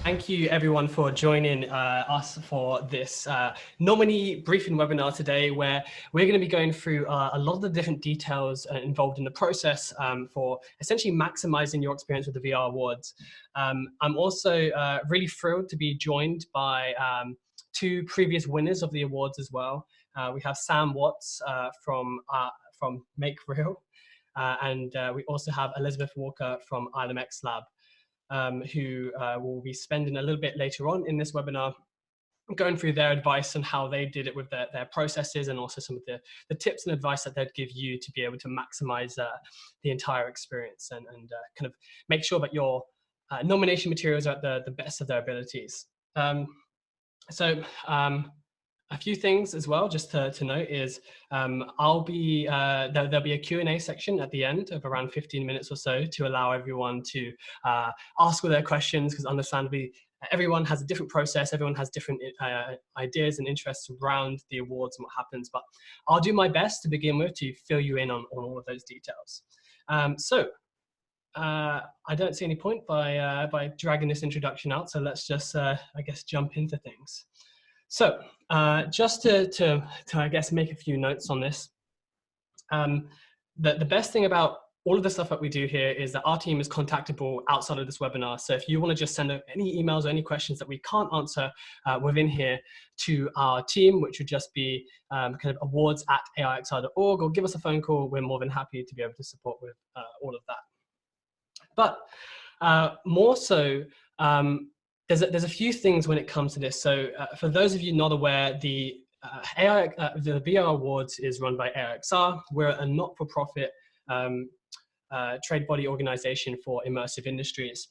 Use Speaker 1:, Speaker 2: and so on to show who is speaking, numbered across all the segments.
Speaker 1: Thank you everyone for joining us for this nominee briefing webinar today, where we're going to be going through a lot of the different details involved in the process for essentially maximizing your experience with the VR Awards. I'm also really thrilled to be joined by two previous winners of the awards as well. We have Sam Watts from Make Real, and we also have Elizabeth Walker from ILMxLab. Who will be spending a little bit later on in this webinar going through their advice on how they did it with their processes, and also some of the tips and advice that they'd give you to be able to maximize the entire experience and kind of make sure that your nomination materials are at the best of their abilities. A few things as well, just to note, is there'll be a Q&A section at the end of around 15 minutes or so to allow everyone to ask all their questions, because understandably, everyone has a different process, everyone has different ideas and interests around the awards and what happens, but I'll do my best to begin with to fill you in on all of those details. I don't see any point by dragging this introduction out, so let's just, I guess, jump into things. So just to I guess, make a few notes on this, the best thing about all of the stuff that we do here is that our team is contactable outside of this webinar. So if you want to just send any emails or any questions that we can't answer within here to our team, which would just be kind of awards@AIXR.org, or give us a phone call, we're more than happy to be able to support with all of that. But more so, there's a few things when it comes to this. So for those of you not aware, the VR Awards is run by AIXR. We're a not-for-profit trade body organization for immersive industries.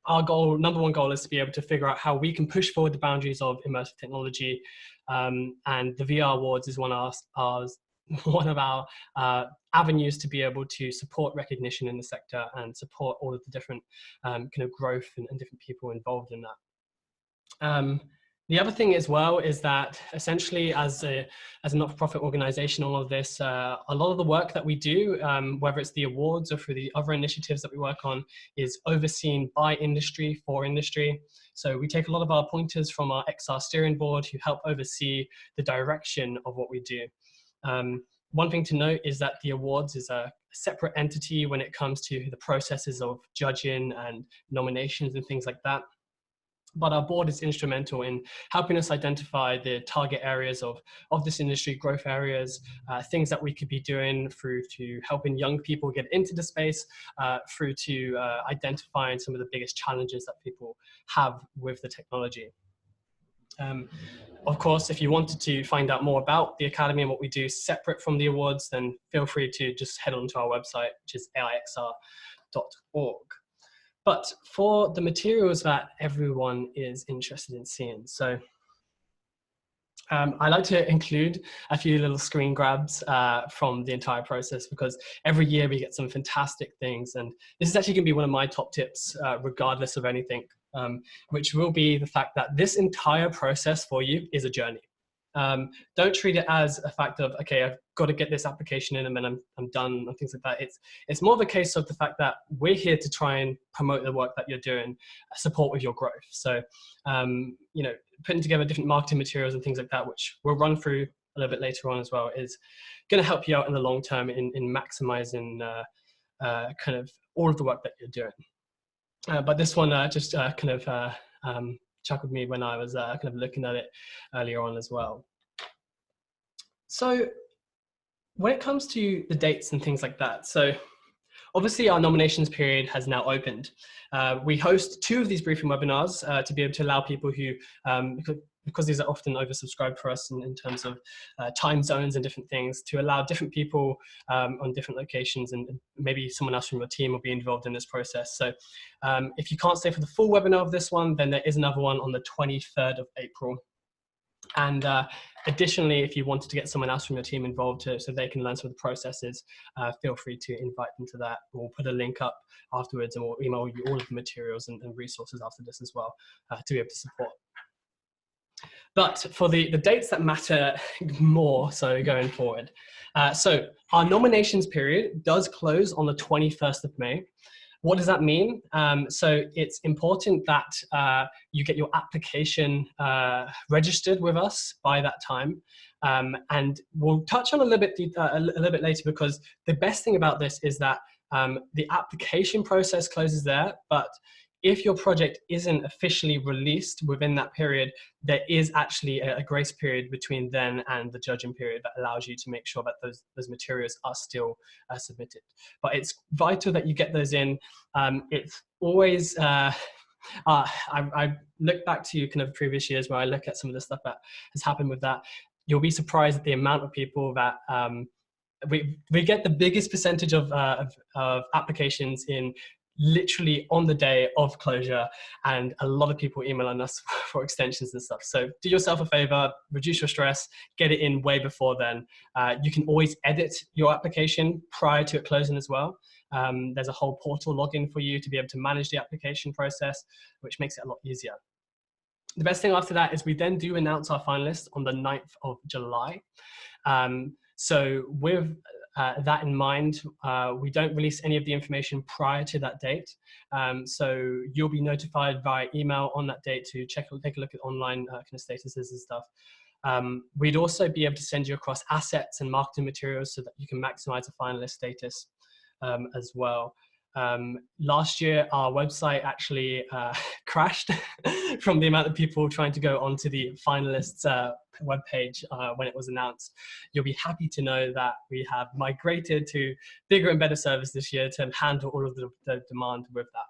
Speaker 1: Our goal, #1 goal, is to be able to figure out how we can push forward the boundaries of immersive technology, and the VR Awards is one of our avenues to be able to support recognition in the sector and support all of the different kind of growth and different people involved in that. The other thing as well is that essentially as a not-for-profit organization, all of this, a lot of the work that we do, whether it's the awards or through the other initiatives that we work on, is overseen by industry for industry. So we take a lot of our pointers from our XR steering board, who help oversee the direction of what we do. One thing to note is that the awards is a separate entity when it comes to the processes of judging and nominations and things like that. But our board is instrumental in helping us identify the target areas of this industry, growth areas, things that we could be doing, through to helping young people get into the space, through to identifying some of the biggest challenges that people have with the technology. Of course, if you wanted to find out more about the Academy and what we do separate from the awards, then feel free to just head on to our website, which is ILMxLab.org. But for the materials that everyone is interested in seeing, so I like to include a few little screen grabs from the entire process, because every year we get some fantastic things, and this is actually going to be one of my top tips, regardless of anything. Which will be the fact that this entire process for you is a journey. Don't treat it as a fact of, okay, I've got to get this application in and then I'm done, and things like that. It's more of a case of the fact that we're here to try and promote the work that you're doing, support with your growth. So, you know, putting together different marketing materials and things like that, which we'll run through a little bit later on as well, is going to help you out in the long term in maximizing kind of all of the work that you're doing. But this one just kind of chuckled me when I was kind of looking at it earlier on as well. So when it comes to the dates and things like that, so obviously our nominations period has now opened. We host 2 of these briefing webinars to be able to allow people who, because these are often oversubscribed for us in terms of time zones and different things, to allow different people on different locations, and maybe someone else from your team will be involved in this process. So if you can't stay for the full webinar of this one, then there is another one on the 23rd of April. And additionally, if you wanted to get someone else from your team involved so they can learn some of the processes, feel free to invite them to that. We'll put a link up afterwards, and we'll email you all of the materials and resources after this as well to be able to support. But for the dates that matter more, so going forward, so our nominations period does close on the 21st of May. What does that mean? So it's important that you get your application registered with us by that time. And we'll touch on a little bit later, because the best thing about this is that the application process closes there, but if your project isn't officially released within that period, there is actually a grace period between then and the judging period that allows you to make sure that those materials are still submitted. But it's vital that you get those in. It's always, I look back to kind of previous years where I look at some of the stuff that has happened with that. You'll be surprised at the amount of people that we get the biggest percentage of applications in literally on the day of closure, and a lot of people emailing us for extensions and stuff. So do yourself a favor, reduce your stress, get it in way before then. You can always edit your application prior to it closing as well. There's a whole portal login for you to be able to manage the application process, which makes it a lot easier. The best thing after that is we then do announce our finalists on the 9th of July. So with that in mind, we don't release any of the information prior to that date. So you'll be notified via email on that date to take a look at online kind of statuses and stuff. We'd also be able to send you across assets and marketing materials so that you can maximize a finalist status as well. Last year, our website actually crashed from the amount of people trying to go onto the finalists webpage when it was announced. You'll be happy to know that we have migrated to bigger and better service this year to handle all of the demand with that.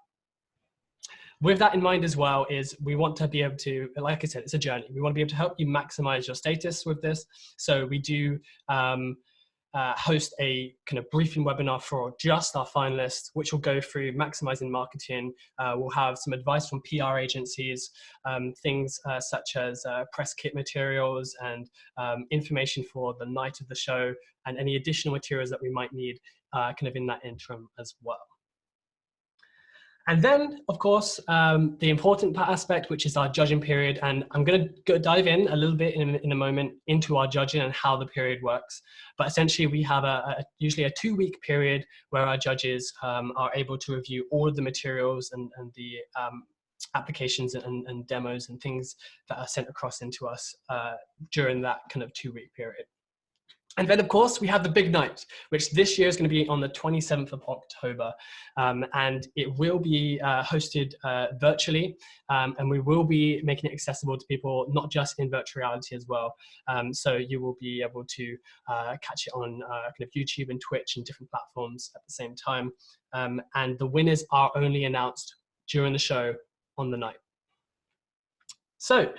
Speaker 1: With that in mind as well is we want to be able to, like I said, it's a journey. We want to be able to help you maximize your status with this. So we do host a kind of briefing webinar for just our finalists, which will go through maximizing marketing. We'll have some advice from PR agencies, things such as press kit materials and information for the night of the show, and any additional materials that we might need kind of in that interim as well. And then, of course, the important aspect, which is our judging period. And I'm going to dive in a little bit in a moment into our judging and how the period works. But essentially, we have usually a 2-week period where our judges are able to review all of the materials and the applications and demos and things that are sent across into us during that kind of 2-week period. And then, of course, we have the big night, which this year is going to be on the 27th of October. And it will be hosted virtually. And we will be making it accessible to people, not just in virtual reality as well. So you will be able to catch it on kind of YouTube and Twitch and different platforms at the same time. And the winners are only announced during the show on the night. So,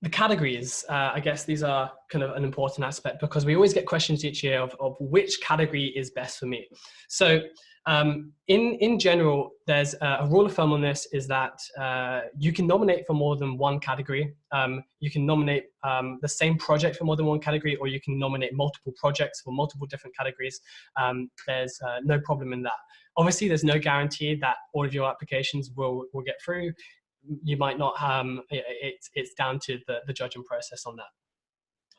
Speaker 1: the categories, I guess these are kind of an important aspect, because we always get questions each year of which category is best for me. So in general, there's a rule of thumb on this is that you can nominate for more than one category. You can nominate the same project for more than one category, or you can nominate multiple projects for multiple different categories. There's no problem in that. Obviously, there's no guarantee that all of your applications will get through. You might not, it's down to the judging process on that.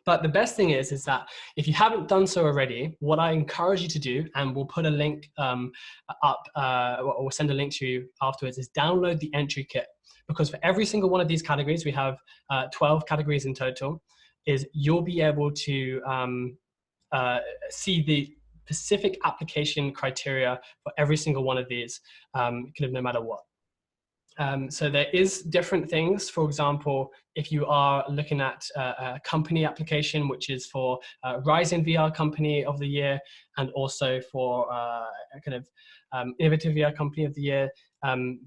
Speaker 1: But the best thing is that if you haven't done so already, what I encourage you to do, and we'll put a link up, or we'll send a link to you afterwards, is download the entry kit. Because for every single one of these categories, we have 12 categories in total, is you'll be able to see the specific application criteria for every single one of these, kind of no matter what. So there is different things. For example, if you are looking at a company application, which is for Rising VR Company of the Year, and also for kind of Innovative VR Company of the Year,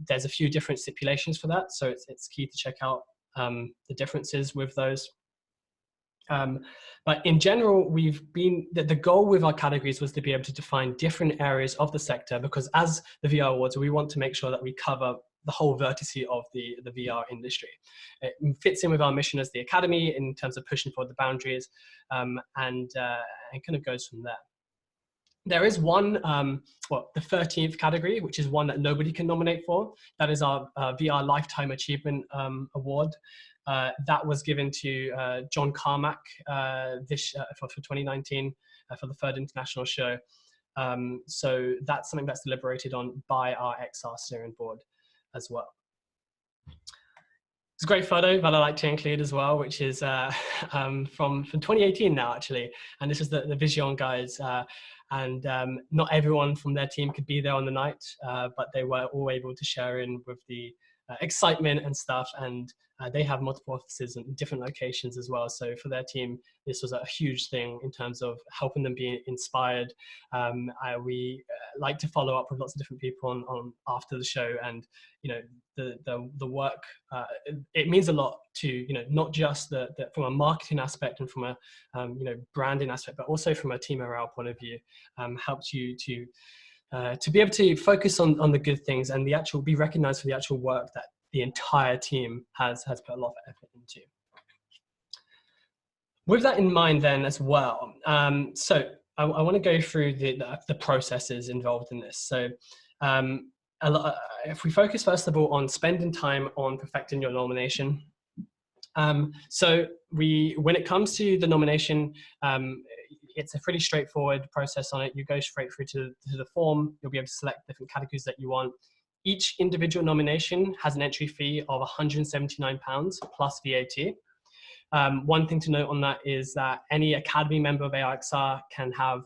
Speaker 1: there's a few different stipulations for that. So it's key to check out the differences with those. But in general, the goal with our categories was to be able to define different areas of the sector, because as the VR Awards, we want to make sure that we cover the whole vertice of the VR industry. It fits in with our mission as the Academy in terms of pushing forward the boundaries, and kind of goes from there. There is one, the 13th category, which is one that nobody can nominate for. That is our VR Lifetime Achievement Award. That was given to John Carmack for 2019 for the third international show. So that's something that's deliberated on by our XR steering board as well. It's a great photo that I like to include as well, which is from 2018 now, actually. And this is the Vision guys. Not everyone from their team could be there on the night, but they were all able to share in with the excitement and stuff. And they have multiple offices in different locations as well. So for their team, this was a huge thing in terms of helping them be inspired. We like to follow up with lots of different people on after the show, and the work. It means a lot to not just from a marketing aspect and from a branding aspect, but also from a team morale point of view. Helps you to be able to focus on the good things and be recognized for the actual work that the entire team has put a lot of effort into. With that in mind then as well, so I want to go through the processes involved in this. So if we focus first of all on spending time on perfecting your nomination. So when it comes to the nomination, it's a pretty straightforward process on it. You go straight through to the form. You'll be able to select different categories that you want. Each individual nomination has an entry fee of £179 plus VAT. One thing to note on that is that any Academy member of ILMxLab can have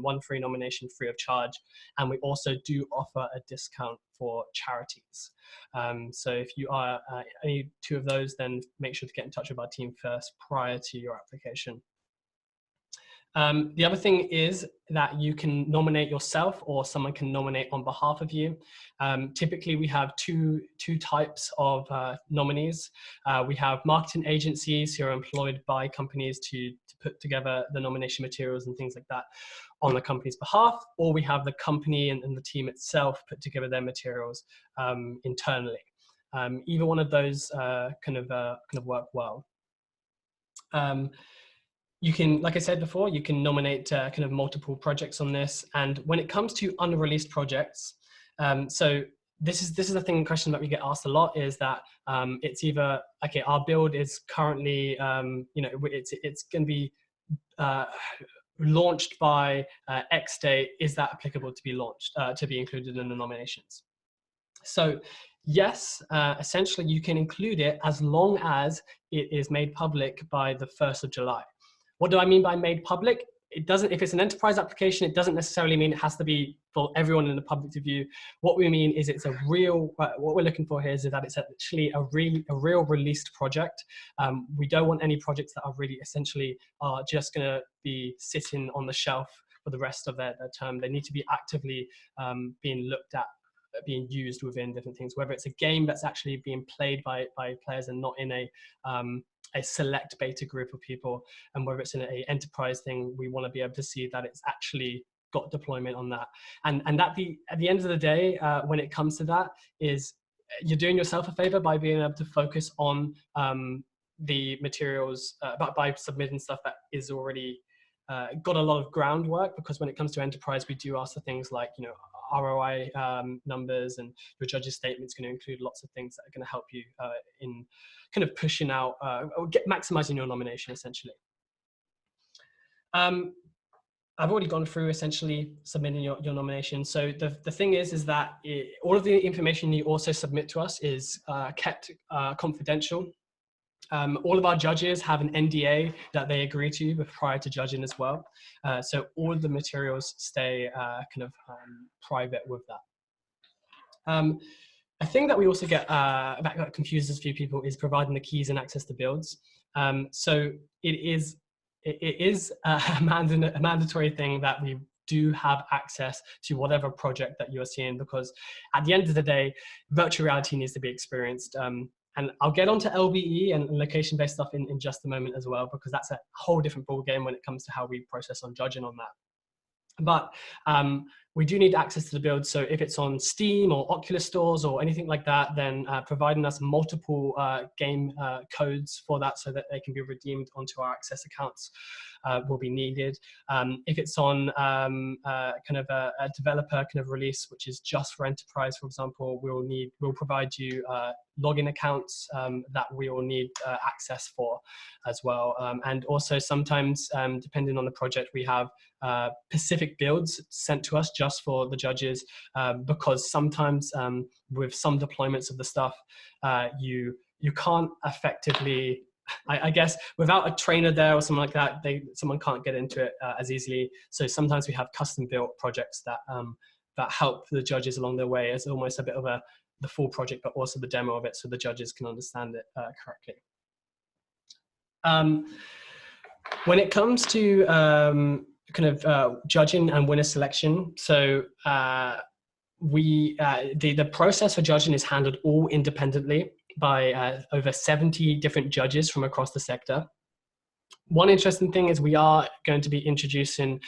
Speaker 1: one free nomination free of charge. And we also do offer a discount for charities. So if you are any two of those, then make sure to get in touch with our team first prior to your application. The other thing is that you can nominate yourself or someone can nominate on behalf of you. Typically, we have two types of nominees. We have marketing agencies who are employed by companies to put together the nomination materials and things like that on the company's behalf, or we have the company and the team itself put together their materials internally. Either one of those kind of work well. You can, like I said before, you can nominate kind of multiple projects on this. And when it comes to unreleased projects, so this is the question that we get asked a lot, is that it's either, okay, our build is currently, it's going to be launched by X date. Is that applicable to be launched, to be included in the nominations? So yes, essentially you can include it as long as it is made public by the 1st of July. What do I mean by made public? It doesn't, if it's an enterprise application, it doesn't necessarily mean it has to be for everyone in the public to view. What we mean is it's a real, what we're looking for here is that it's actually a real released project. We don't want any projects that are really essentially are just going to be sitting on the shelf for the rest of their term. They need to be actively being looked at, being used within different things, whether it's a game that's actually being played by players and not in a select beta group of people, and whether it's in an enterprise thing, we want to be able to see that it's actually got deployment on that. And at the end of the day, when it comes to that, is you're doing yourself a favor by being able to focus on the materials, by submitting stuff that is already got a lot of groundwork, because when it comes to enterprise, we do ask for things like, ROI numbers, and your judge's statement is going to include lots of things that are going to help you in kind of pushing out or maximizing your nomination, essentially. I've already gone through essentially submitting your nomination. So the thing is that all of the information you also submit to us is kept confidential. All of our judges have an NDA that they agree to prior to judging as well. So all of the materials stay private with that. A thing that we also get that confuses a few people is providing the keys and access to builds. So it is a mandatory thing that we do have access to whatever project that you're seeing, because at the end of the day, virtual reality needs to be experienced. And I'll get onto LBE and location-based stuff in just a moment as well, because that's a whole different ballgame when it comes to how we process on judging on that. But we do need access to the build. So if it's on Steam or Oculus stores or anything like that, then providing us multiple game codes for that so that they can be redeemed onto our access accounts will be needed. If it's on kind of a developer kind of release, which is just for enterprise, for example, we'll provide you login accounts that we will need access for as well. And also sometimes, depending on the project, we have specific builds sent to us just for the judges, because sometimes with some deployments of the stuff, you can't effectively, I guess, without a trainer there or something like that, someone can't get into it as easily. So sometimes we have custom built projects that that help the judges along their way as almost a bit of the full project, but also the demo of it, so the judges can understand it correctly. When it comes to kind of judging and winner selection, so the process for judging is handled all independently by over 70 different judges from across the sector. One interesting thing is we are going to be introducing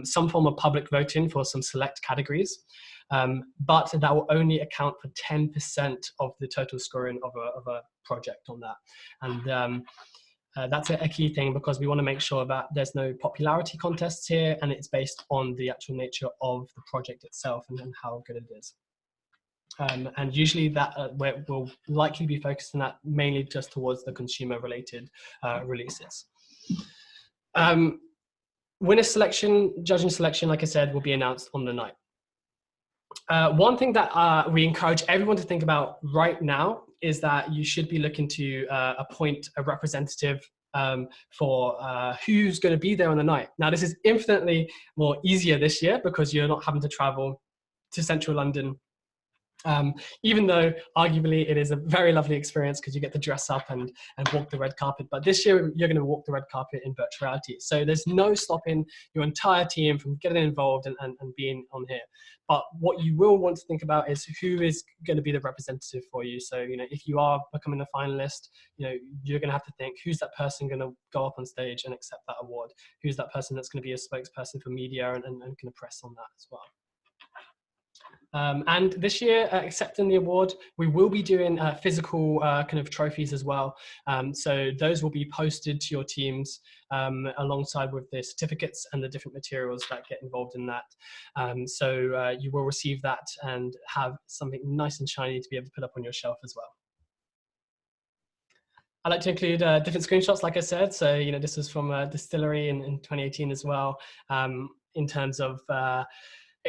Speaker 1: some form of public voting for some select categories, but that will only account for 10% of the total scoring of a project on that. And that's a key thing, because we want to make sure that there's no popularity contests here, and it's based on the actual nature of the project itself and how good it is. And usually that will likely be focused on that mainly just towards the consumer related releases. Winner selection, judging selection, like I said, will be announced on the night. One thing that we encourage everyone to think about right now is that you should be looking to appoint a representative for who's going to be there on the night. Now, this is infinitely more easier this year because you're not having to travel to central London. Even though arguably it is a very lovely experience because you get to dress up and walk the red carpet. But this year you're going to walk the red carpet in virtual reality. So there's no stopping your entire team from getting involved and being on here. But what you will want to think about is who is going to be the representative for you. So, you know, if you are becoming a finalist, you know, you're going to have to think, who's that person going to go up on stage and accept that award? Who's that person that's going to be a spokesperson for media and kind of press on that as well? And this year, accepting the award, we will be doing physical kind of trophies as well. So those will be posted to your teams alongside with the certificates and the different materials that get involved in that. So you will receive that and have something nice and shiny to be able to put up on your shelf as well. I like to include different screenshots, like I said. So, you know, this is from a distillery in 2018 as well, in terms of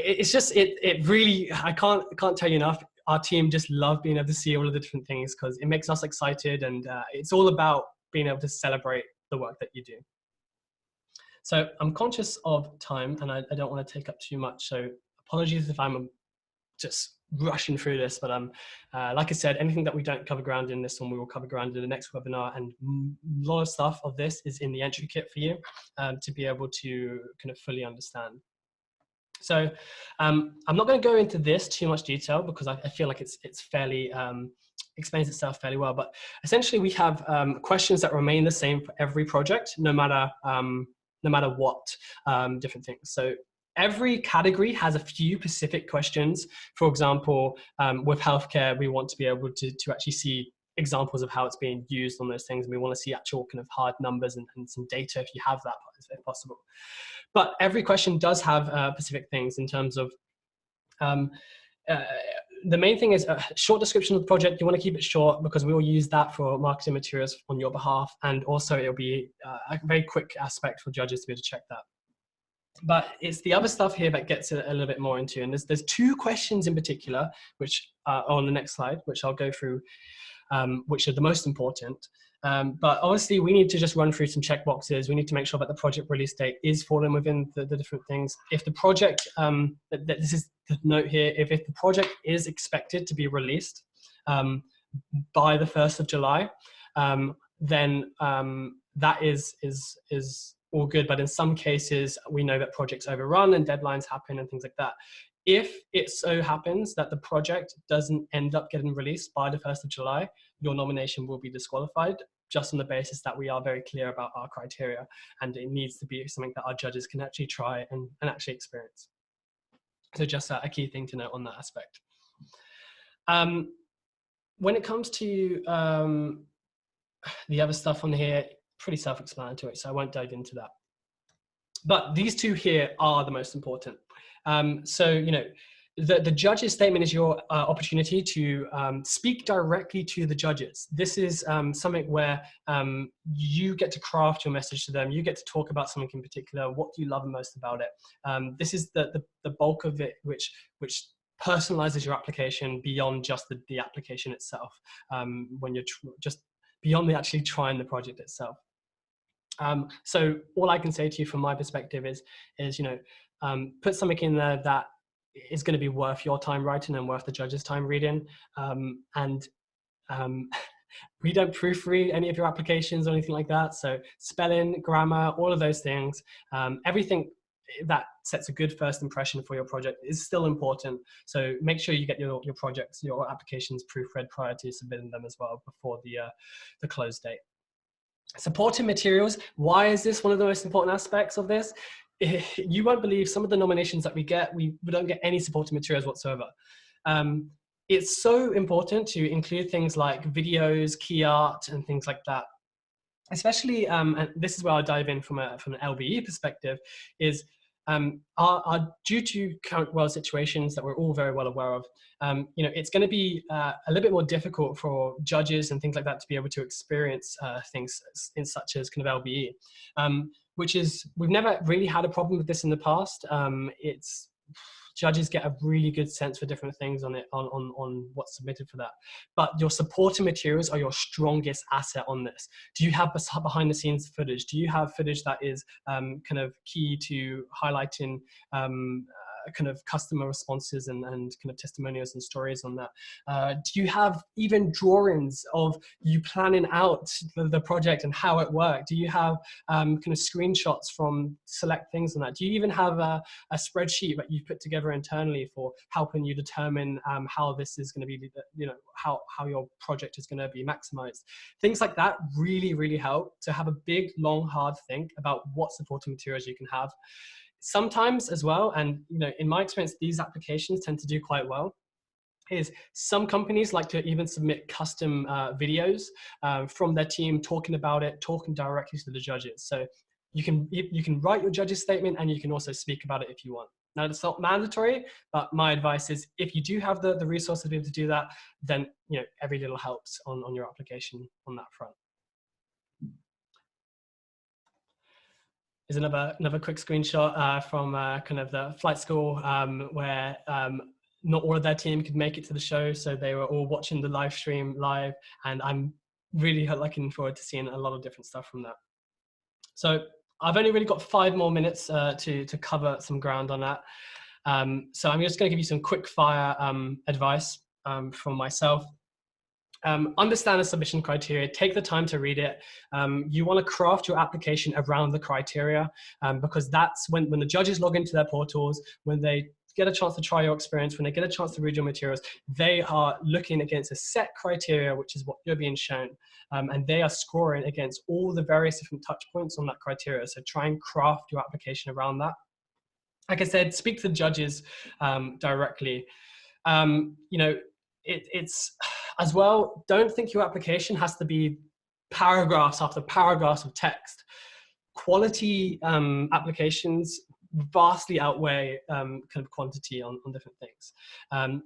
Speaker 1: it's just, it really, I can't tell you enough. Our team just love being able to see all of the different things because it makes us excited, and it's all about being able to celebrate the work that you do. So I'm conscious of time and I don't want to take up too much. So apologies if I'm just rushing through this, but like I said, anything that we don't cover ground in this one, we will cover ground in the next webinar, and a lot of stuff of this is in the entry kit for you to be able to kind of fully understand. So I'm not going to go into this too much detail because I feel like it's fairly explains itself fairly well. But essentially, we have questions that remain the same for every project, no matter what different things. So every category has a few specific questions. For example, with healthcare, we want to be able to actually see examples of how it's being used on those things. And we want to see actual kind of hard numbers and some data if you have that, if possible. But every question does have specific things in terms of the main thing is a short description of the project. You want to keep it short because we will use that for marketing materials on your behalf. And also it'll be a very quick aspect for judges to be able to check that. But it's the other stuff here that gets a little bit more into. And there's two questions in particular, which are on the next slide, which I'll go through, which are the most important. But obviously we need to just run through some checkboxes. We need to make sure that the project release date is falling within the different things. If the project, this is the note here, if the project is expected to be released by the 1st of July, then that is all good. But in some cases, we know that projects overrun and deadlines happen and things like that. If it so happens that the project doesn't end up getting released by the 1st of July, your nomination will be disqualified, just on the basis that we are very clear about our criteria, and it needs to be something that our judges can actually try and actually experience. So just a key thing to note on that aspect. When it comes to the other stuff on here, pretty self-explanatory, so I won't dive into that. But these two here are the most important. So, you know, the judge's statement is your opportunity to speak directly to the judges. This is something where you get to craft your message to them. You get to talk about something in particular. What do you love most about it? This is the bulk of it, which personalizes your application beyond just the application itself, when you're just beyond actually trying the project itself. So all I can say to you from my perspective is you know, put something in there that is going to be worth your time writing and worth the judge's time reading. We don't proofread any of your applications or anything like that. So spelling, grammar, all of those things, everything that sets a good first impression for your project is still important. So make sure you get your projects, your applications proofread prior to submitting them as well before the close date. Supporting materials. Why is this one of the most important aspects of this? You won't believe some of the nominations that we get, we don't get any supporting materials whatsoever. It's so important to include things like videos, key art, and things like that. Especially, and this is where I'll dive in from an LBE perspective, is due to current world situations that we're all very well aware of, you know, it's going to be a little bit more difficult for judges and things like that to be able to experience things in such as kind of LBE, which is, we've never really had a problem with this in the past. Judges get a really good sense for different things on what's submitted for that. But your supporting materials are your strongest asset on this. Do you have behind the scenes footage? Do you have footage that is kind of key to highlighting kind of customer responses and kind of testimonials and stories on that? Do you have even drawings of you planning out the project and how it worked? Do you have kind of screenshots from select things on that? Do you even have a spreadsheet that you've put together internally for helping you determine how this is going to be, you know, how your project is going to be maximized? Things like that really, really help to have a big, long, hard think about what supporting materials you can have. Sometimes as well, and you know, in my experience, these applications tend to do quite well, is some companies like to even submit custom videos from their team talking about it, talking directly to the judges. So you can write your judge's statement and you can also speak about it if you want. Now, it's not mandatory, but my advice is if you do have the resources to be able to do that, then you know, every little helps on your application on that front. Is another quick screenshot from kind of the flight school where not all of their team could make it to the show, so they were all watching the live stream live, and I'm really looking forward to seeing a lot of different stuff from that. So I've only really got 5 more minutes to cover some ground on that. So I'm just going to give you some quick fire advice from myself. Understand the submission criteria, take the time to read it. You want to craft your application around the criteria because that's when the judges log into their portals, when they get a chance to try your experience, when they get a chance to read your materials, they are looking against a set criteria, which is what you're being shown. And they are scoring against all the various different touch points on that criteria. So try and craft your application around that. Like I said, speak to the judges directly. You know, it's as well, don't think your application has to be paragraphs after paragraphs of text. Quality applications vastly outweigh kind of quantity on different things.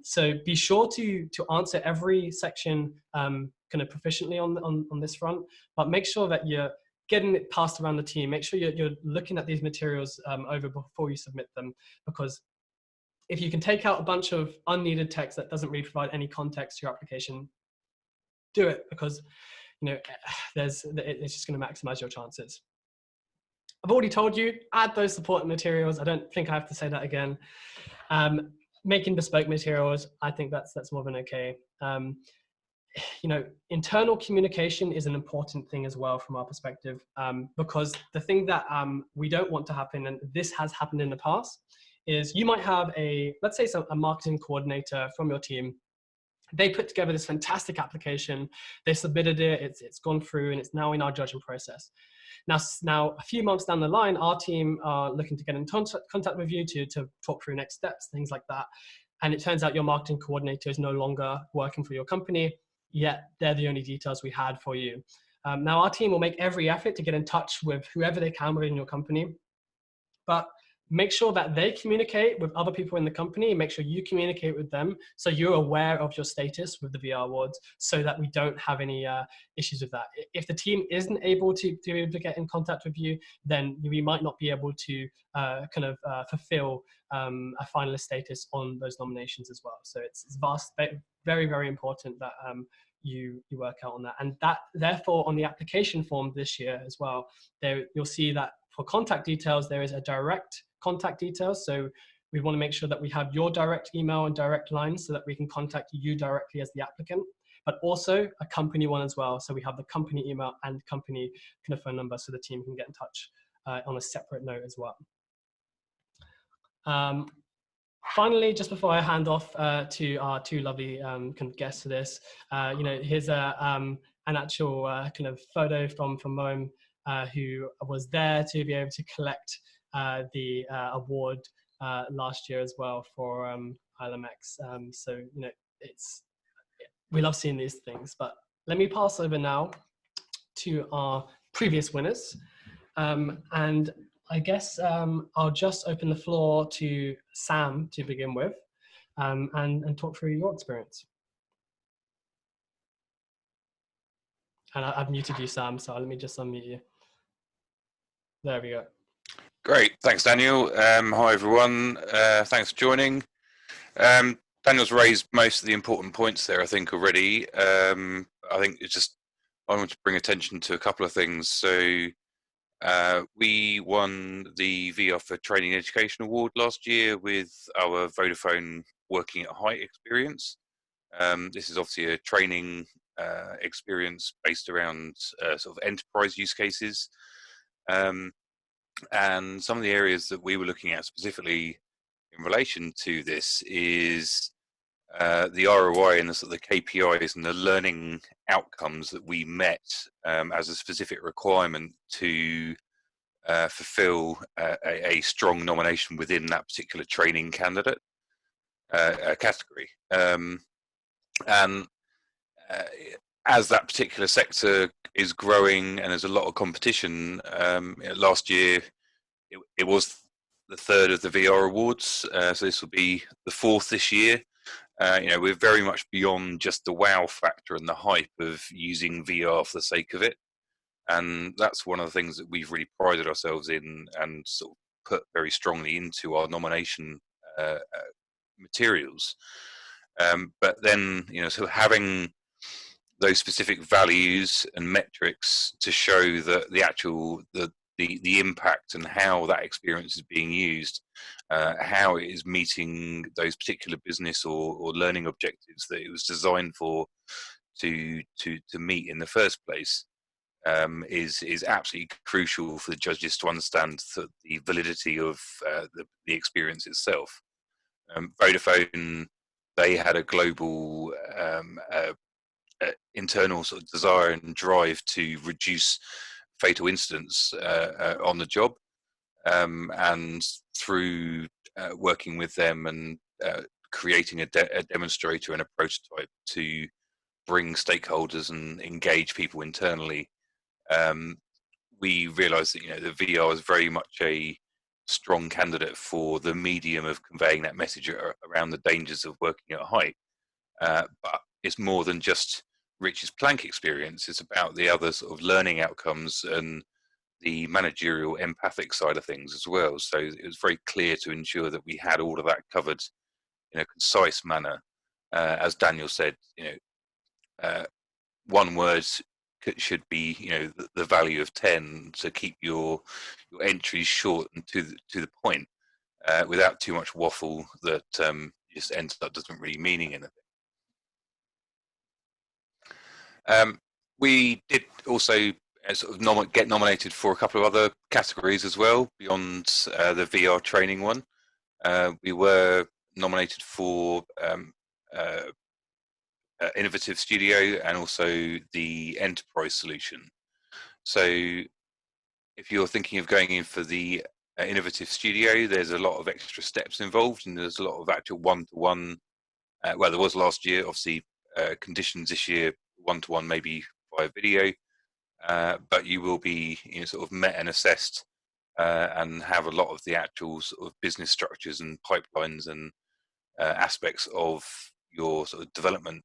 Speaker 1: So be sure to answer every section kind of proficiently on this front, but make sure that you're getting it passed around the team. Make sure you're looking at these materials over before you submit them, because if you can take out a bunch of unneeded text that doesn't really provide any context to your application, do it, because you know it's just going to maximize your chances. I've already told you, add those supporting materials. I don't think I have to say that again. Making bespoke materials, I think that's more than okay. You know, internal communication is an important thing as well from our perspective, because the thing that we don't want to happen, and this has happened in the past, is you might have let's say a marketing coordinator from your team. They put together this fantastic application, they submitted it, it's gone through, and it's now in our judging process. Now, a few months down the line, our team are looking to get in contact with you to talk through next steps, things like that. And it turns out your marketing coordinator is no longer working for your company, yet they're the only details we had for you. Now, our team will make every effort to get in touch with whoever they can within your company but make sure that they communicate with other people in the company, make sure you communicate with them so you're aware of your status with the VR awards, so that we don't have any issues with that. If the team isn't able to be able to get in contact with you, then we might not be able to fulfill a finalist status on those nominations as well. So it's very, very important that you work out on that. And that, therefore, on the application form this year as well, you'll see that for contact details, there is a direct contact details. So we want to make sure that we have your direct email and direct line so that we can contact you directly as the applicant, but also a company one as well. So we have the company email and company kind of phone number so the team can get in touch on a separate note as well. Finally, just before I hand off to our two lovely kind of guests for this, here's an actual kind of photo from Moem, who was there to be able to collect the award last year as well for ILMx. So, we love seeing these things. But let me pass over now to our previous winners. And I guess I'll just open the floor to Sam to begin with and talk through your experience. And I've muted you, Sam, so let me just unmute you. There we go.
Speaker 2: Great, thanks, Daniel. Hi, everyone. Thanks for joining. Daniel's raised most of the important points there, I think, already. I think it's just, I want to bring attention to a couple of things. So we won the VR for Training and Education Award last year with our Vodafone Working at Height experience. This is obviously a training experience based around sort of enterprise use cases. And some of the areas that we were looking at specifically in relation to this is the ROI and the sort of the KPIs and the learning outcomes that we met as a specific requirement to fulfill a strong nomination within that particular training candidate category. And as that particular sector is growing and there's a lot of competition, last year it was the third of the VR awards, so this will be the fourth this year. We're very much beyond just the wow factor and the hype of using VR for the sake of it, and that's one of the things that we've really prided ourselves in and sort of put very strongly into our nomination materials. But then, so having those specific values and metrics to show that the impact and how that experience is being used, how it is meeting those particular business or learning objectives that it was designed for to meet in the first place, is absolutely crucial for the judges to understand the validity of the experience itself. Vodafone, they had a global internal sort of desire and drive to reduce fatal incidents on the job, and through working with them and creating a demonstrator and a prototype to bring stakeholders and engage people internally, we realised that the VR is very much a strong candidate for the medium of conveying that message around the dangers of working at height. But it's more than just Rich's Planck experience. It's about the other sort of learning outcomes and the managerial empathic side of things as well. So it was very clear to ensure that we had all of that covered in a concise manner. As Daniel said, one word should be the value of 10 to keep your entries short and to the point, without too much waffle that just ends up doesn't really meaning anything. We did also sort of get nominated for a couple of other categories as well beyond the VR training one. We were nominated for Innovative Studio and also the Enterprise Solution. So if you're thinking of going in for the Innovative Studio, there's a lot of extra steps involved, and there's a lot of actual one-to-one. Well, there was last year, obviously, conditions this year, one-to-one maybe via video, but you will be sort of met and assessed and have a lot of the actual sort of business structures and pipelines and aspects of your sort of development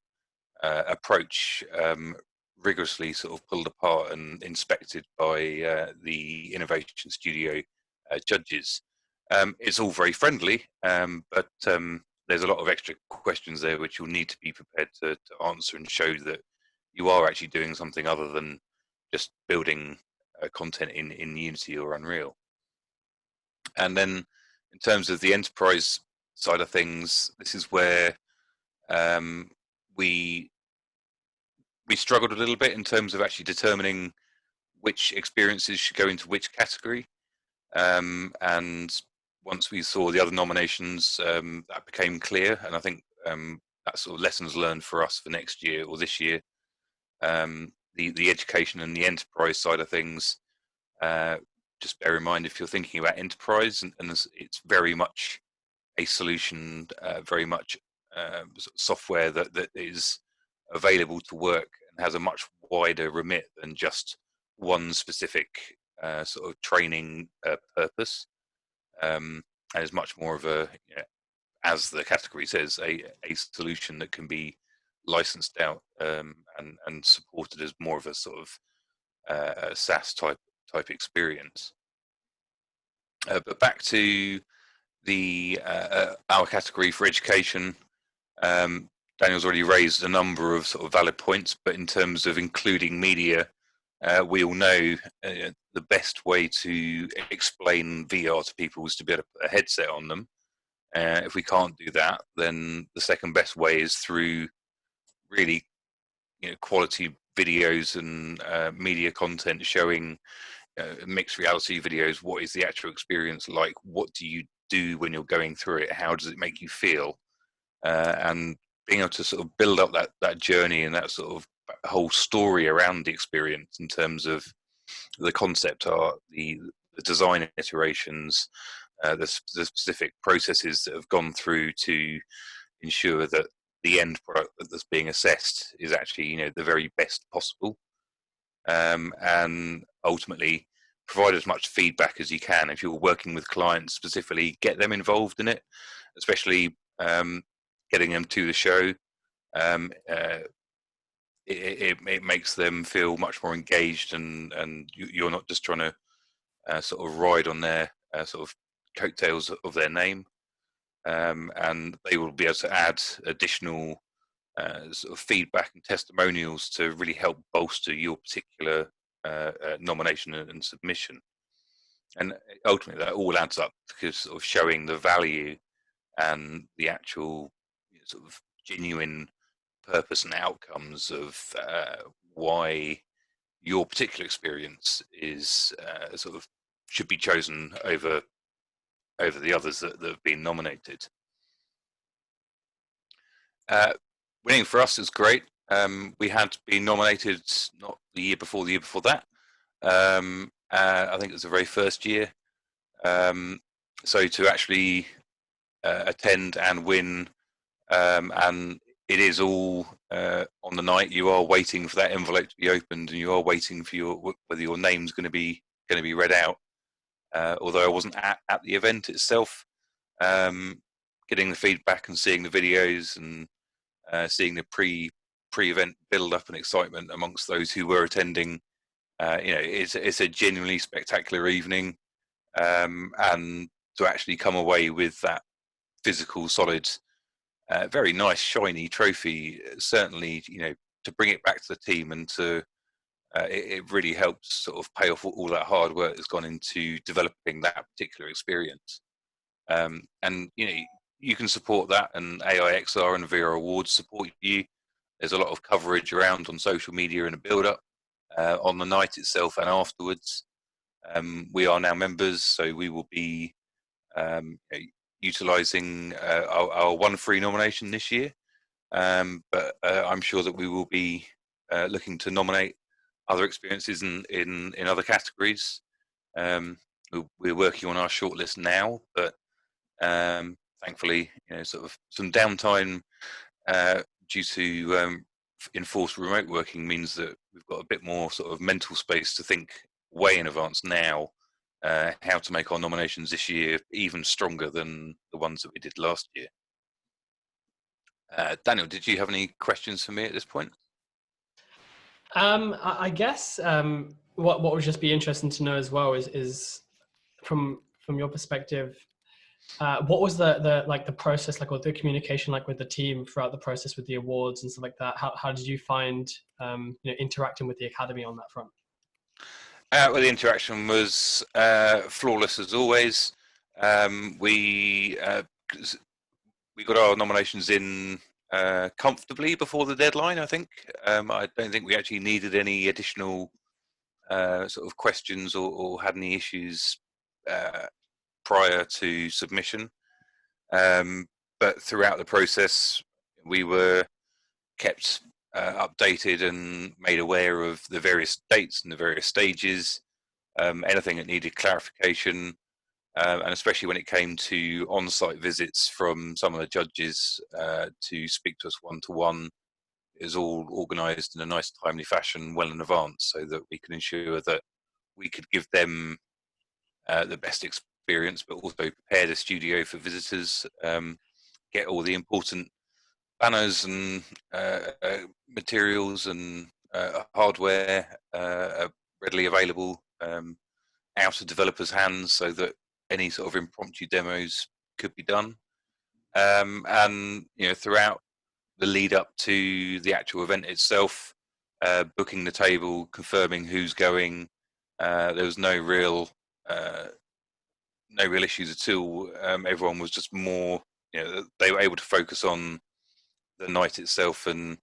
Speaker 2: approach rigorously sort of pulled apart and inspected by the Innovation Studio judges. It's all very friendly, but there's a lot of extra questions there which you'll need to be prepared to answer and show that you are actually doing something other than just building content in Unity or Unreal. And then in terms of the enterprise side of things, this is where we struggled a little bit in terms of actually determining which experiences should go into which category. And once we saw the other nominations, that became clear. And I think that's sort of lessons learned for us for next year or this year. The education and the enterprise side of things, just bear in mind if you're thinking about enterprise, and it's very much a solution, very much software that is available to work and has a much wider remit than just one specific sort of training purpose, and is much more of a, as the category says, a solution that can be licensed out and supported as more of a sort of SaaS type experience. But back to the our category for education, Daniel's already raised a number of sort of valid points, but in terms of including media, we all know the best way to explain VR to people is to be able to put a headset on them. If we can't do that, then the second best way is through really quality videos and media content showing mixed reality videos. What is the actual experience like? What do you do when you're going through it? How does it make you feel? And being able to sort of build up that journey and that sort of whole story around the experience in terms of the concept art, the design iterations, the specific processes that have gone through to ensure that the end product that's being assessed is actually the very best possible, and ultimately provide as much feedback as you can. If you're working with clients specifically, get them involved in it, especially getting them to the show. It makes them feel much more engaged, and you're not just trying to sort of ride on their sort of coattails of their name, and they will be able to add additional sort of feedback and testimonials to really help bolster your particular nomination and submission. And ultimately that all adds up, because sort of showing the value and the actual sort of genuine purpose and outcomes of why your particular experience is sort of should be chosen over the others that have been nominated. Winning for us is great. We had been nominated not the year before that. I think it was the very first year. So to actually attend and win, and it is all on the night. You are waiting for that envelope to be opened, and you are waiting for whether your name's going to be read out. Although I wasn't at the event itself, getting the feedback and seeing the videos and seeing the pre-event build up and excitement amongst those who were attending, it's a genuinely spectacular evening, and to actually come away with that physical, solid, very nice, shiny trophy, certainly, to bring it back to the team and to it really helps sort of pay off all that hard work that's gone into developing that particular experience. And you can support that, and AIXR and VR Awards support you. There's a lot of coverage around on social media and a build-up on the night itself and afterwards. We are now members, so we will be utilising our one free nomination this year. But I'm sure that we will be looking to nominate other experiences in other categories. We're working on our shortlist now, but thankfully, sort of some downtime due to enforced remote working means that we've got a bit more sort of mental space to think way in advance now how to make our nominations this year even stronger than the ones that we did last year. Daniel, did you have any questions for me at this point?
Speaker 1: I guess what would just be interesting to know as well is from your perspective, what was the process like, or the communication like with the team throughout the process with the awards and stuff like that? How did you find interacting with the academy on that front?
Speaker 2: Well, the interaction was flawless as always. We got our nominations in comfortably before the deadline, I think. I don't think we actually needed any additional sort of questions or had any issues prior to submission. But throughout the process, we were kept updated and made aware of the various dates and the various stages, anything that needed clarification, and especially when it came to on-site visits from some of the judges to speak to us one-to-one. It was all organised in a nice, timely fashion well in advance, so that we could ensure that we could give them the best experience, but also prepare the studio for visitors, get all the important banners and materials and hardware readily available out of developers' hands, so that any sort of impromptu demos could be done. And throughout the lead up to the actual event itself, booking the table, confirming who's going, there was no real issues at all. Everyone was just more, they were able to focus on the night itself and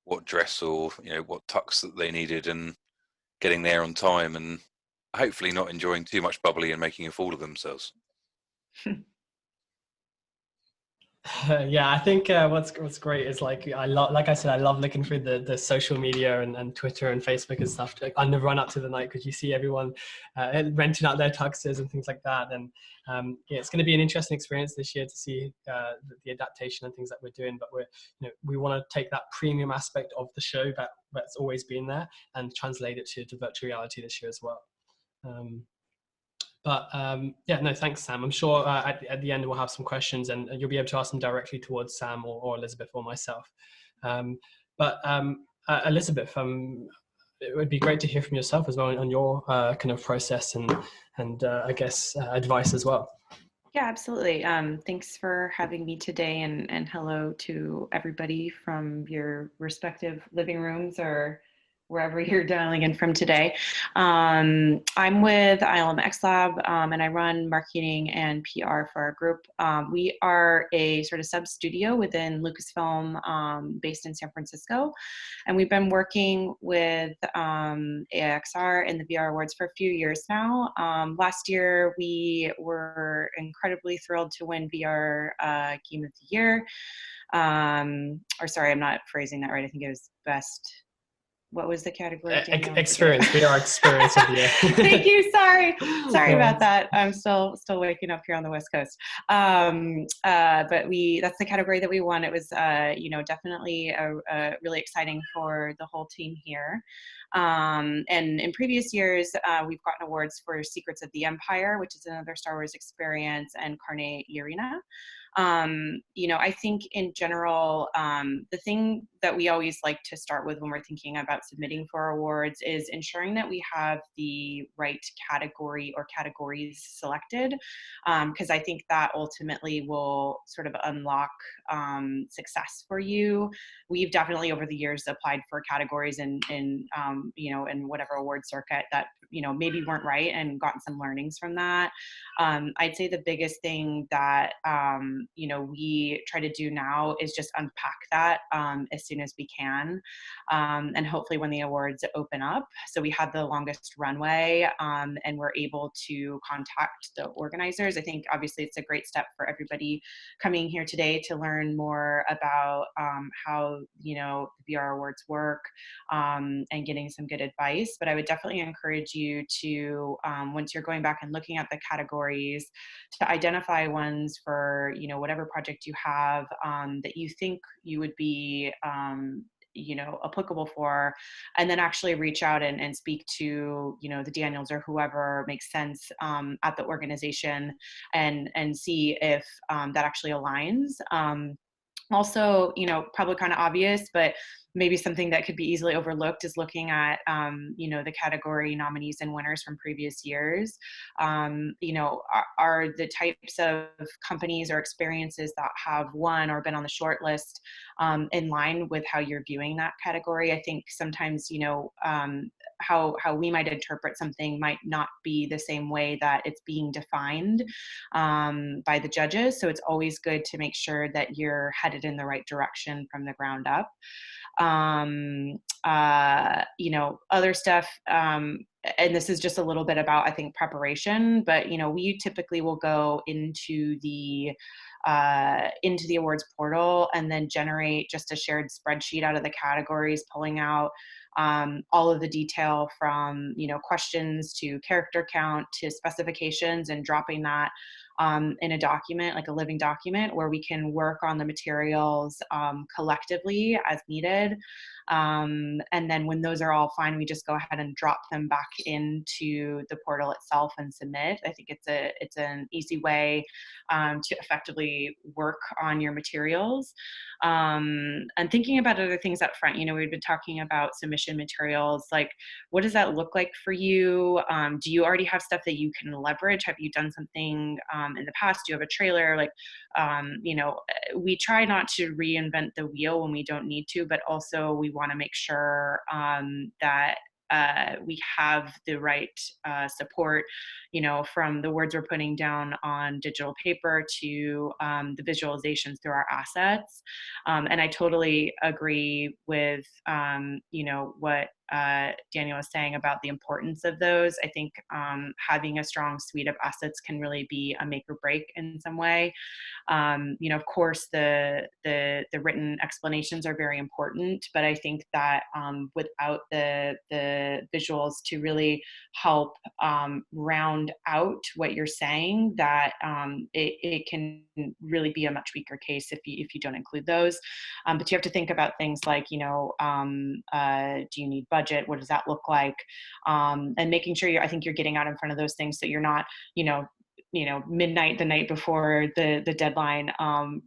Speaker 2: what dress or what tux that they needed, and getting there on time, and hopefully not enjoying too much bubbly and making a fool of themselves.
Speaker 1: Yeah, I think what's great is like I said, I love looking through the social media and Twitter and Facebook and stuff on the run up to the night, because you see everyone renting out their tuxes and things like that. And yeah, it's going to be an interesting experience this year to see the adaptation and things that we're doing. But we want to take that premium aspect of the show that's always been there and translate it to virtual reality this year as well. Yeah, no, thanks, Sam. I'm sure at the end we'll have some questions, and you'll be able to ask them directly towards Sam or Elizabeth or myself. Elizabeth, it would be great to hear from yourself as well on your kind of process and I guess advice as well.
Speaker 3: Yeah, absolutely. Thanks for having me today, and hello to everybody from your respective living rooms or wherever you're dialing in from today. I'm with ILMxLab, and I run marketing and PR for our group. We are a sort of sub studio within Lucasfilm, based in San Francisco. And we've been working with AXR and the VR Awards for a few years now. Last year, we were incredibly thrilled to win VR Game of the Year. Or sorry, I'm not phrasing that right. I think it was best. What was the category?
Speaker 1: Experience. VR Experience of the Year.
Speaker 3: Thank you. Sorry about that. I'm still waking up here on the West Coast. But that's the category that we won. It was definitely really exciting for the whole team here. And in previous years, we've gotten awards for Secrets of the Empire, which is another Star Wars experience, and Carne Irina. I think in general, the thing that we always like to start with when we're thinking about submitting for awards is ensuring that we have the right category or categories selected, because I think that ultimately will sort of unlock success for you. We've definitely over the years applied for categories in whatever award circuit that maybe weren't right, and gotten some learnings from that. I'd say the biggest thing that we try to do now is just unpack that as soon as we can, and hopefully when the awards open up, so we have the longest runway, and we're able to contact the organizers. I think obviously it's a great step for everybody coming here today to learn more about how the VR awards work, and getting some good advice. But I would definitely encourage you to, once you're going back and looking at the categories, to identify ones for whatever project you have that you think you would be applicable for, and then actually reach out and speak to, the Daniels or whoever makes sense at the organization, and see if that actually aligns. Also, probably kind of obvious, but maybe something that could be easily overlooked is looking at, the category nominees and winners from previous years. Are the types of companies or experiences that have won or been on the short list in line with how you're viewing that category? I think sometimes, how we might interpret something might not be the same way that it's being defined by the judges. So it's always good to make sure that you're headed in the right direction from the ground up. Other stuff, and this is just a little bit about, I think, preparation, but, we typically will go into the awards portal and then generate just a shared spreadsheet out of the categories, pulling out all of the detail from, questions to character count to specifications, and dropping that in a document, like a living document, where we can work on the materials collectively as needed. And then when those are all fine, we just go ahead and drop them back into the portal itself and submit. I think it's an easy way to effectively work on your materials. And thinking about other things up front, we've been talking about submission materials. Like, what does that look like for you? Do you already have stuff that you can leverage? Have you done something in the past? Do you have a trailer? Like, we try not to reinvent the wheel when we don't need to, but also we want to make sure that we have the right support, from the words we're putting down on digital paper to the visualizations through our assets. And I totally agree with, what Daniel was saying about the importance of those. I think having a strong suite of assets can really be a make or break in some way. Of course, the written explanations are very important, but I think that without the visuals to really help round out what you're saying, that it can really be a much weaker case if you don't include those. But you have to think about things like, do you need budget? What does that look like? And making sure I think you're getting out in front of those things so you're not, midnight the night before the deadline,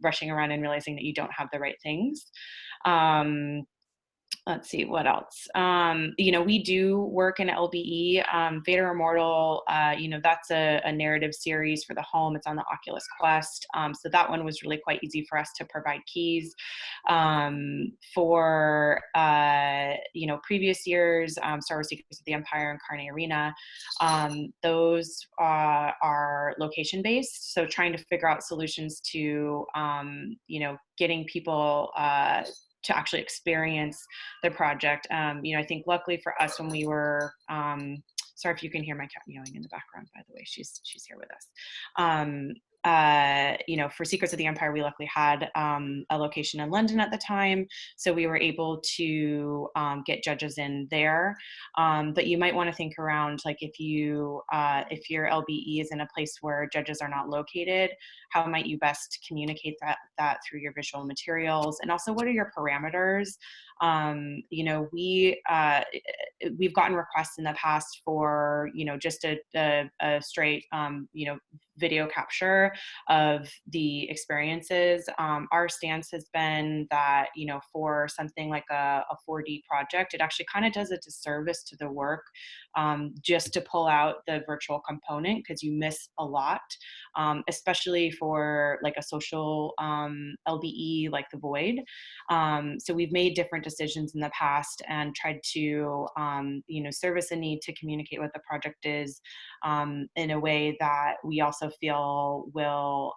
Speaker 3: rushing around and realizing that you don't have the right things. Let's see what else. We do work in LBE. Vader Immortal, that's a narrative series for the home. It's on the Oculus Quest. So that one was really quite easy for us to provide keys. For previous years, Star Wars Secrets of the Empire and Carne Arena, those are location based. So trying to figure out solutions to, getting people to actually experience the project. I think luckily for us, when we were, sorry if you can hear my cat meowing in the background, by the way, she's here with us. For Secrets of the Empire, we luckily had a location in London at the time, so we were able to get judges in there. But you might want to think around, like, if your LBE is in a place where judges are not located, how might you best communicate that through your visual materials? And also, what are your parameters? We've gotten requests in the past for, just a straight, video capture of the experiences. Our stance has been that, for something like a 4D project, it actually kind of does a disservice to the work just to pull out the virtual component, because you miss a lot, especially for like a social LBE like the Void. So we've made different decisions in the past and tried to, service a need to communicate what the project is in a way that we also feel will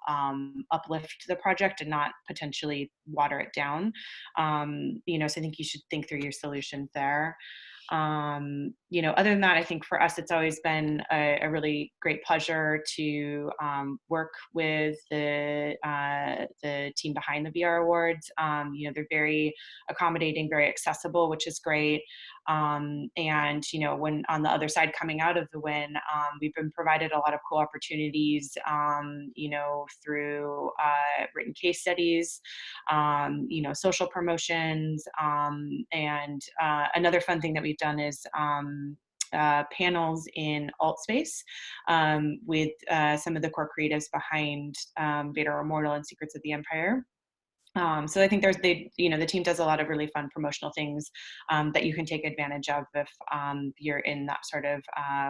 Speaker 3: uplift the project and not potentially water it down. So I think you should think through your solutions there. Other than that, I think for us, it's always been a really great pleasure to work with the team behind the VR Awards. They're very accommodating, very accessible, which is great. And, when on the other side coming out of the win, we've been provided a lot of cool opportunities, through written case studies, social promotions. And another fun thing that we've done is panels in alt space with some of the core creatives behind Vader Immortal and Secrets of the Empire. So I think the team does a lot of really fun promotional things that you can take advantage of if you're in that sort of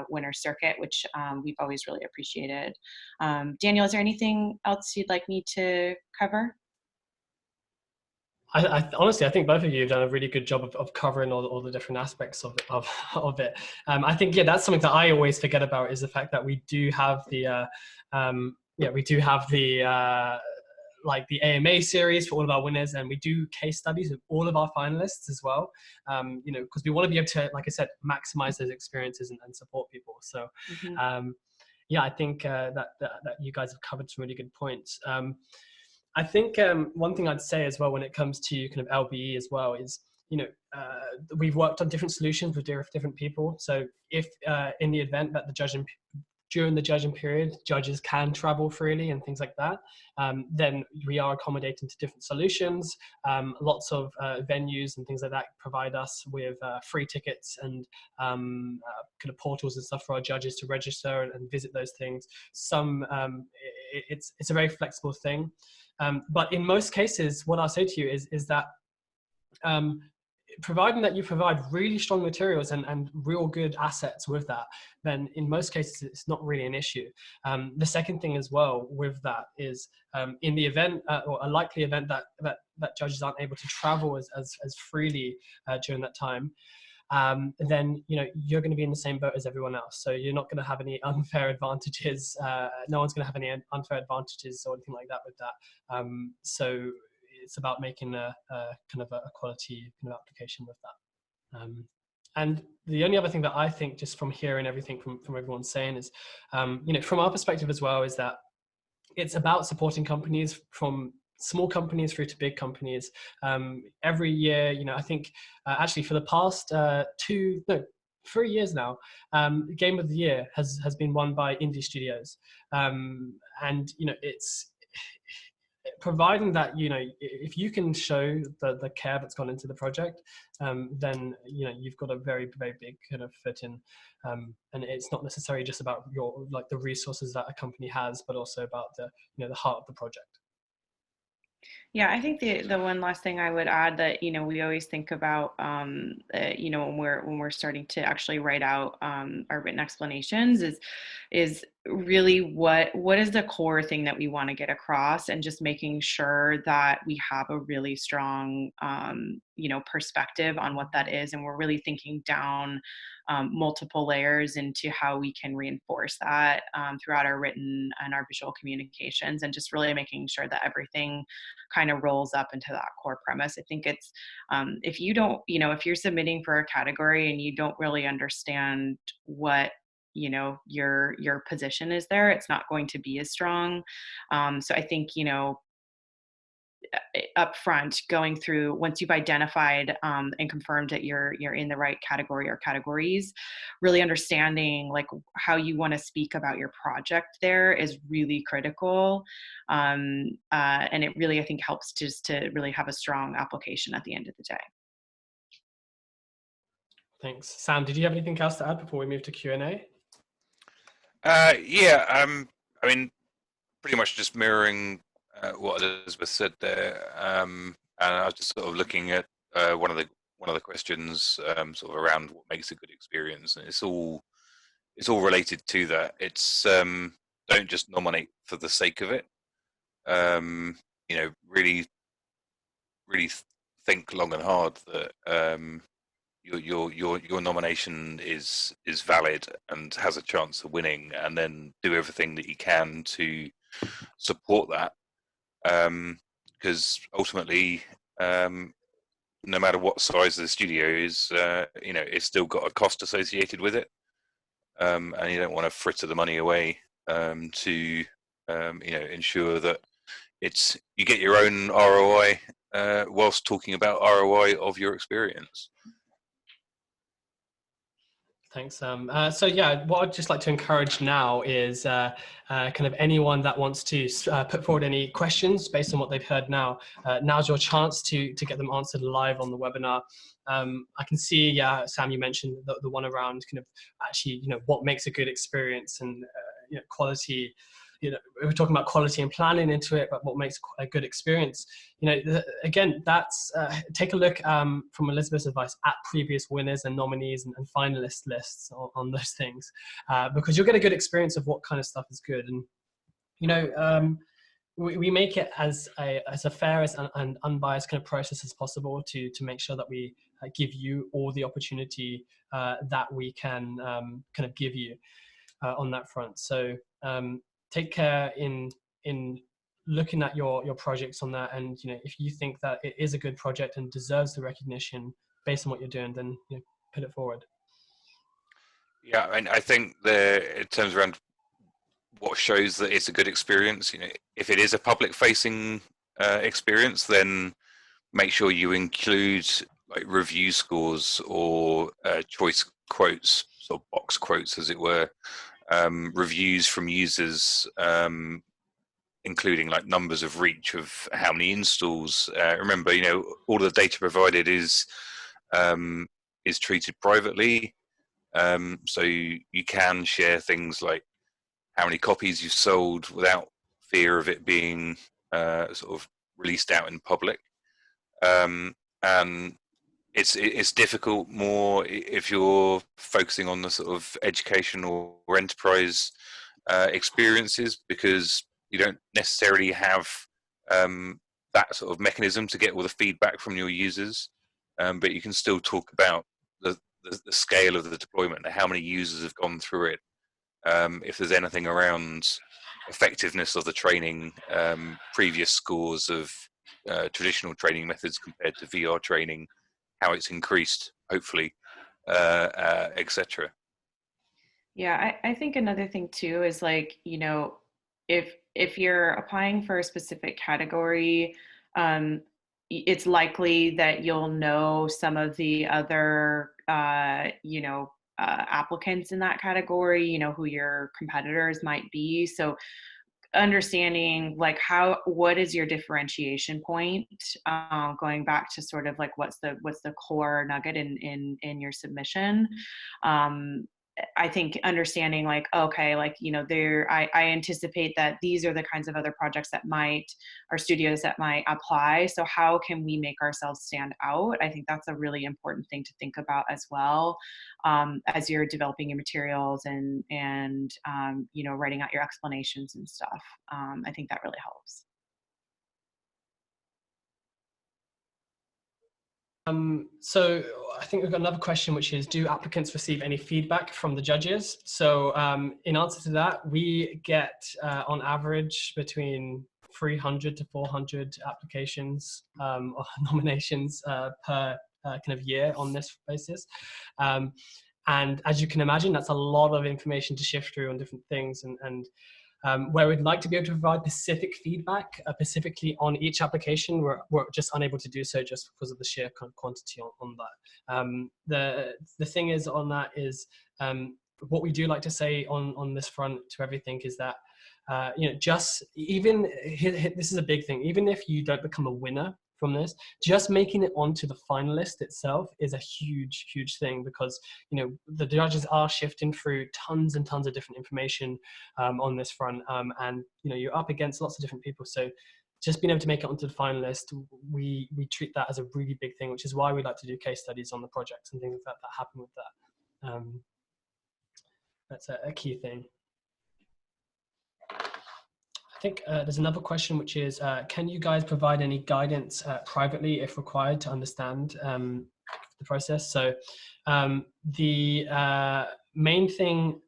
Speaker 3: winner circuit, which we've always really appreciated. Daniel, is there anything else you'd like me to cover?
Speaker 1: Honestly, I think both of you have done a really good job of covering all the different aspects of it. I think, that's something that I always forget about, is the fact that we do have the like the AMA series for all of our winners, and we do case studies with all of our finalists as well. Because we want to be able to, like I said, maximize those experiences and support people. So, I think that you guys have covered some really good points. I think one thing I'd say as well when it comes to kind of LBE as well is, we've worked on different solutions with different people. So if in the event that during the judging period, judges can travel freely and things like that, then we are accommodating to different solutions. Lots of venues and things like that provide us with free tickets and kind of portals and stuff for our judges to register and visit those things. It's a very flexible thing. But in most cases, what I'll say to you is that providing that you provide really strong materials and real good assets with that, then in most cases it's not really an issue. The second thing as well with that is in the event or a likely event that judges aren't able to travel as freely during that time, then you're going to be in the same boat as everyone else. So you're not going to have any unfair advantages. No one's going to have any unfair advantages or anything like that with that. So it's about making a kind of a quality kind of application with that. And the only other thing that I think, just from hearing everything from everyone saying, is, from our perspective as well, is that it's about supporting companies from small companies through to big companies. Every year, I think actually for the past 3 years now, Game of the Year has been won by indie studios. And it's providing that if you can show the care that's gone into the project, then you've got a very, very big kind of fit in, and it's not necessarily just about the resources that a company has, but also about the heart of the project.
Speaker 3: Yeah, I think the one last thing I would add that we always think about when we're starting to actually write out our written explanations is really what is the core thing that we want to get across, and just making sure that we have a really strong perspective on what that is, and we're really thinking down multiple layers into how we can reinforce that throughout our written and our visual communications, and just really making sure that everything kind of rolls up into that core premise. I think it's if you don't, if you're submitting for a category and you don't really understand what your position is there, it's not going to be as strong. So I think up front, going through, once you've identified and confirmed that you're in the right category or categories, really understanding how you want to speak about your project there is really critical. And it really, I think, helps just to really have a strong application at the end of the day.
Speaker 1: Thanks. Sam, did you have anything else to add before we move to Q&A?
Speaker 2: I mean, pretty much just mirroring what Elizabeth said there, and I was just sort of looking at one of the questions sort of around what makes a good experience, and it's all related to that. It's don't just nominate for the sake of it. Really think long and hard that your nomination is valid and has a chance of winning, and then do everything that you can to support that. Because ultimately, no matter what size the studio is, it's still got a cost associated with it, and you don't want to fritter the money away to ensure that you get your own ROI whilst talking about ROI of your experience.
Speaker 1: Thanks. So yeah, what I'd just like to encourage now is kind of anyone that wants to put forward any questions based on what they've heard now. Now's your chance to get them answered live on the webinar. I can see, yeah, Sam, you mentioned the one around kind of actually, what makes a good experience and quality. We're talking about quality and planning into it, but what makes a good experience? Again, that's take a look from Elizabeth's advice at previous winners and nominees and finalist lists on those things, because you'll get a good experience of what kind of stuff is good. And we make it as a fair and unbiased kind of process as possible to make sure that we give you all the opportunity that we can kind of give you on that front. So take care in looking at your projects on that, and if you think that it is a good project and deserves the recognition based on what you're doing, then put it forward.
Speaker 2: Yeah, and I think it turns around what shows that it's a good experience. If it is a public-facing experience, then make sure you include like review scores or choice quotes, sort of box quotes, as it were, reviews from users, including like numbers of reach of how many installs. Remember, all the data provided is treated privately, so you can share things like how many copies you've sold without fear of it being sort of released out in public. And it's difficult more if you're focusing on the sort of educational or enterprise experiences, because you don't necessarily have that sort of mechanism to get all the feedback from your users, but you can still talk about the scale of the deployment and how many users have gone through it. If there's anything around effectiveness of the training, previous scores of traditional training methods compared to VR training, how it's increased, hopefully, etc.
Speaker 3: Yeah, I think another thing too is like, if you're applying for a specific category, it's likely that you'll know some of the other, applicants in that category, who your competitors might be. So understanding like what is your differentiation point, going back to sort of like what's the core nugget in your submission. I think understanding like, okay, like, I anticipate that these are the kinds of other projects that or studios that might apply. So how can we make ourselves stand out? I think that's a really important thing to think about as well, as you're developing your materials and writing out your explanations and stuff. I think that really helps.
Speaker 1: So I think we've got another question, which is, do applicants receive any feedback from the judges? So in answer to that, we get on average between 300 to 400 applications or nominations per kind of year on this basis. And as you can imagine, that's a lot of information to shift through on different things. And where we'd like to be able to provide specific feedback, specifically on each application, we're just unable to do so just because of the sheer kind of quantity on that. The thing is on that is what we do like to say on this front to everything is that just even this is a big thing. Even if you don't become a winner from this, just making it onto the finalist itself is a huge thing, because the judges are shifting through tons and tons of different information on this front, and you're up against lots of different people. So just being able to make it onto the finalist, we treat that as a really big thing, which is why we like to do case studies on the projects and things that happen with that. That's a key thing. I think there's another question, which is, can you guys provide any guidance privately if required to understand the process? So the main thing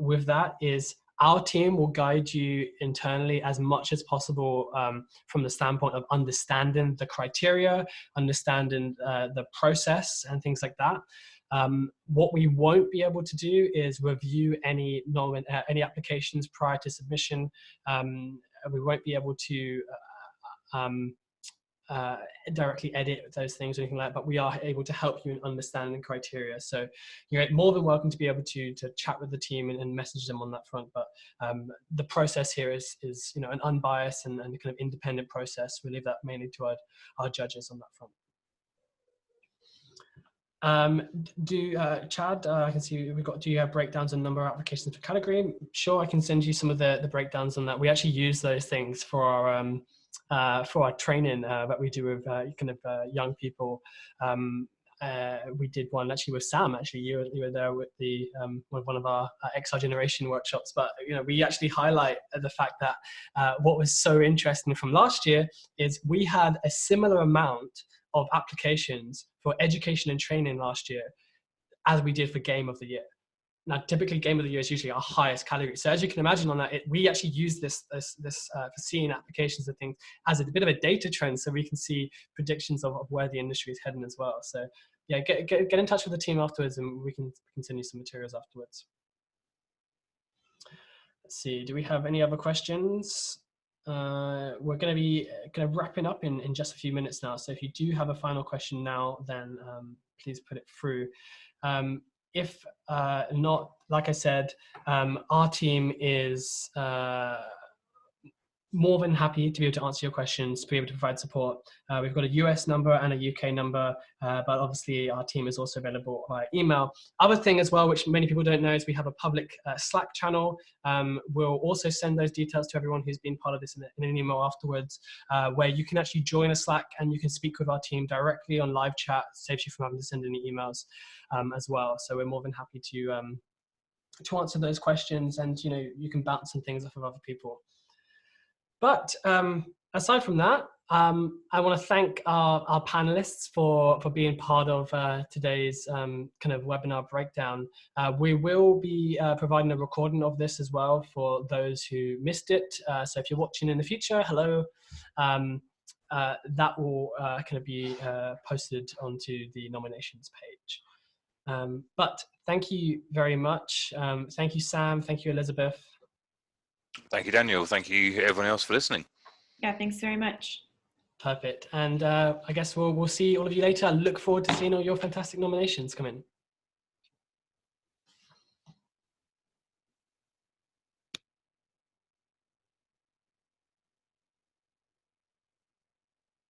Speaker 1: with that is our team will guide you internally as much as possible from the standpoint of understanding the criteria, understanding the process and things like that. What we won't be able to do is review any applications prior to submission. We won't be able to directly edit those things or anything like that, but we are able to help you in understanding the criteria. So you're more than welcome to be able to chat with the team and message them on that front. But the process here is an unbiased and kind of independent process. We leave that mainly to our judges on that front. Chad, I can see do you have breakdowns on number of applications per category? Sure, I can send you some of the breakdowns on that. We actually use those things for our training that we do with young people. We did one actually with Sam. Actually, you were there with the one of our XR generation workshops. But we actually highlight the fact that what was so interesting from last year is we had a similar amount of applications for education and training last year as we did for Game of the Year. Now, typically Game of the Year is usually our highest category. So as you can imagine on that, we actually use this for seeing applications and things as a bit of a data trend, so we can see predictions of where the industry is heading as well. So yeah, get in touch with the team afterwards and we can send you some materials afterwards. Let's see, do we have any other questions? We're going to be wrapping up in just a few minutes now. So if you do have a final question now, then please put it through. If not, like I said, our team is more than happy to be able to answer your questions, to be able to provide support. We've got a US number and a UK number, but obviously our team is also available via email. Other thing as well, which many people don't know, is we have a public Slack channel. We'll also send those details to everyone who's been part of this in an email afterwards, where you can actually join a Slack and you can speak with our team directly on live chat. Saves you from having to send any emails as well. So we're more than happy to answer those questions, and you can bounce some things off of other people. But aside from that, I want to thank our panelists for being part of today's kind of webinar breakdown. We will be providing a recording of this as well for those who missed it. So if you're watching in the future, hello. That will kind of be posted onto the nominations page. But thank you very much. Thank you, Sam. Thank you, Elizabeth.
Speaker 2: Thank you, Daniel. Thank you, everyone else, for listening.
Speaker 3: Yeah, thanks very much.
Speaker 1: Perfect. And I guess we'll see all of you later. I look forward to seeing all your fantastic nominations come in.